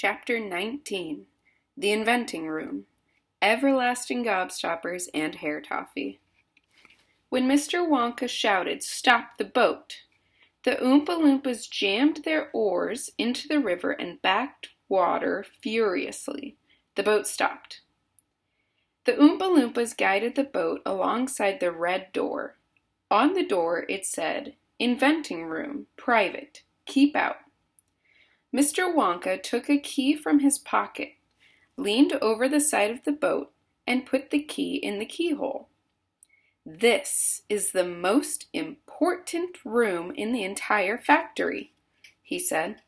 Chapter 19 The Inventing Room Everlasting Gobstoppers and Hair Toffee. When Mr. Wonka shouted, "Stop the boat!" the Oompa Loompas jammed their oars into the river and backed water furiously. The boat stopped. The Oompa Loompas guided the boat alongside the red door. On the door it said, "Inventing Room, Private, Keep Out." Mr. Wonka took a key from his pocket, leaned over the side of the boat, and put the key in the keyhole. "This is the most important room in the entire factory," he said.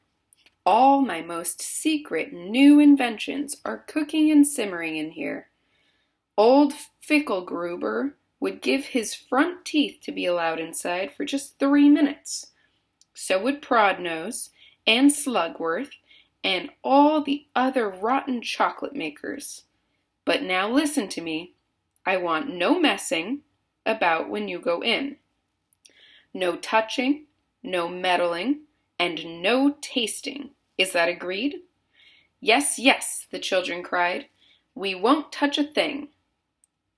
"All my most secret new inventions are cooking and simmering in here. Old Fickelgruber would give his front teeth to be allowed inside for just 3 minutes. So would Prodnose, and Slugworth, and all the other rotten chocolate makers. But now listen to me. I want no messing about when you go in. No touching, no meddling, and no tasting. Is that agreed?" "Yes, yes," the children cried. "We won't touch a thing."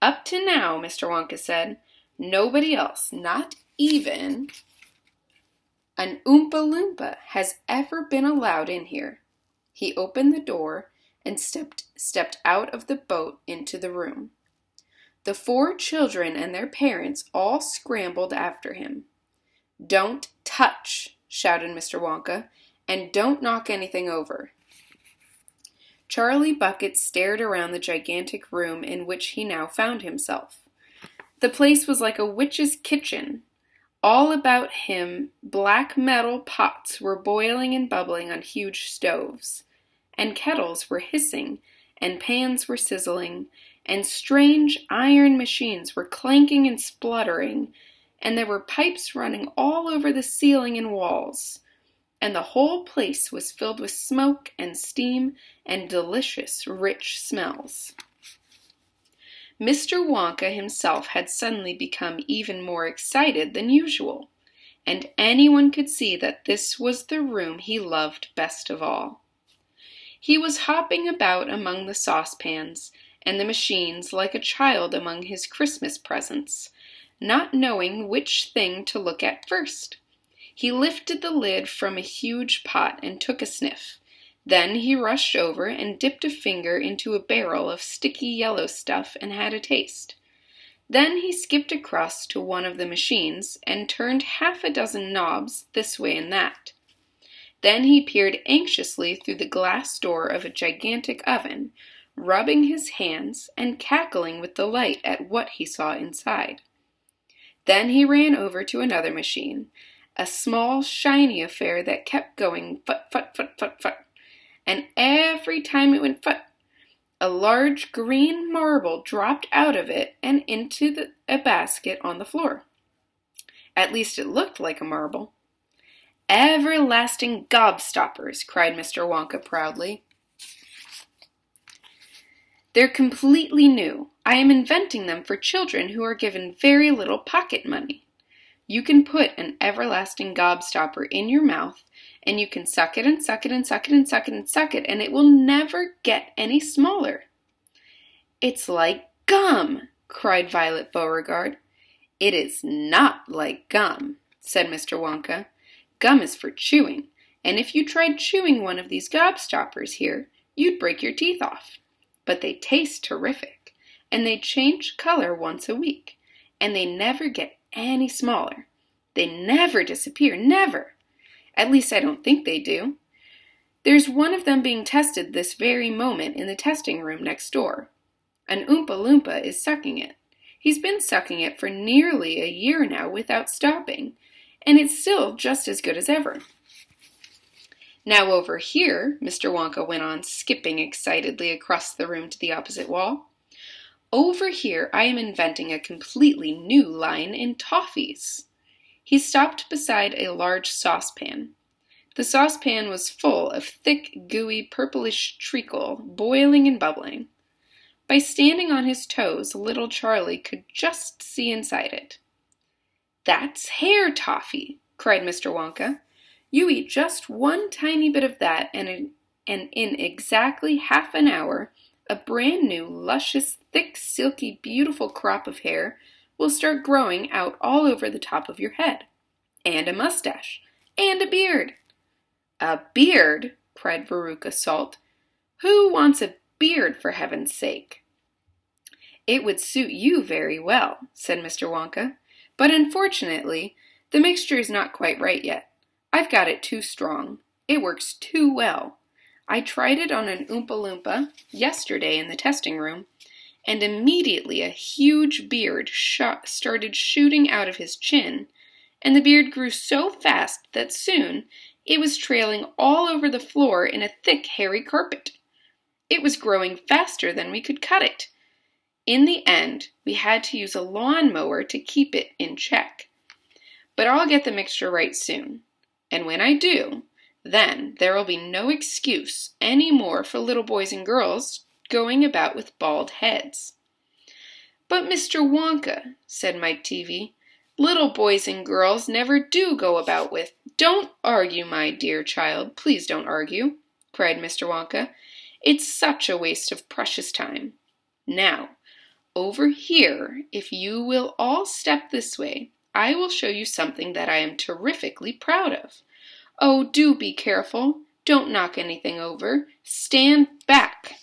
"Up to now," Mr. Wonka said, "nobody else, not even an Oompa Loompa, has ever been allowed in here." He opened the door and stepped out of the boat into the room. The 4 children and their parents all scrambled after him. "Don't touch," shouted Mr. Wonka, "and don't knock anything over." Charlie Bucket stared around the gigantic room in which he now found himself. The place was like a witch's kitchen. All about him, black metal pots were boiling and bubbling on huge stoves, and kettles were hissing, and pans were sizzling, and strange iron machines were clanking and spluttering, and there were pipes running all over the ceiling and walls, and the whole place was filled with smoke and steam and delicious, rich smells. Mr. Wonka himself had suddenly become even more excited than usual, and anyone could see that this was the room he loved best of all. He was hopping about among the saucepans and the machines like a child among his Christmas presents, not knowing which thing to look at first. He lifted the lid from a huge pot and took a sniff. Then he rushed over and dipped a finger into a barrel of sticky yellow stuff and had a taste. Then he skipped across to one of the machines and turned 6 knobs this way and that. Then he peered anxiously through the glass door of a gigantic oven, rubbing his hands and cackling with delight at what he saw inside. Then he ran over to another machine, a small, shiny affair that kept going fut, fut, fut, fut, fut. And every time it went fut, a large green marble dropped out of it and into a basket on the floor. At least it looked like a marble. "Everlasting Gobstoppers," cried Mr. Wonka proudly. "They're completely new. I am inventing them for children who are given very little pocket money. You can put an everlasting gobstopper in your mouth, and you can suck it and suck it and suck it and suck it and suck it, and it will never get any smaller." "It's like gum," cried Violet Beauregard. "It is not like gum," said Mr. Wonka. "Gum is for chewing, and if you tried chewing one of these gobstoppers here, you'd break your teeth off. But they taste terrific, and they change color once a week, and they never get any smaller. They never disappear, never. At least I don't think they do. There's one of them being tested this very moment in the testing room next door. An Oompa Loompa is sucking it. He's been sucking it for nearly a year now without stopping, and it's still just as good as ever. Now over here," Mr. Wonka went on, skipping excitedly across the room to the opposite wall, "over here I am inventing a completely new line in toffees." He stopped beside a large saucepan. The saucepan was full of thick, gooey, purplish treacle, boiling and bubbling. By standing on his toes, little Charlie could just see inside it. "That's hair toffee," cried Mr. Wonka. "You eat just one tiny bit of that, and and in exactly half an hour, a brand new, luscious, thick, silky, beautiful crop of hair will start growing out all over the top of your head. And a mustache. And a beard. A beard? Cried Veruca Salt. Who wants a beard, for heaven's sake? It would suit you very well, said Mr. Wonka, but unfortunately, the mixture is not quite right yet. I've got it too strong. It works too well. I tried it on an Oompa Loompa yesterday in the testing room, and immediately a huge beard started shooting out of his chin, and the beard grew so fast that soon it was trailing all over the floor in a thick, hairy carpet. It was growing faster than we could cut it. In the end, we had to use a lawnmower to keep it in check. But I'll get the mixture right soon. And when I do, then there will be no excuse any more for little boys and girls going about with bald heads. But Mr. Wonka, said Mike Teavee, little boys and girls never do go about with— Don't argue, my dear child, please don't argue, cried Mr. Wonka. It's such a waste of precious time. Now, over here, if you will all step this way, I will show you something that I am terrifically proud of. Oh, do be careful. Don't knock anything over. Stand back.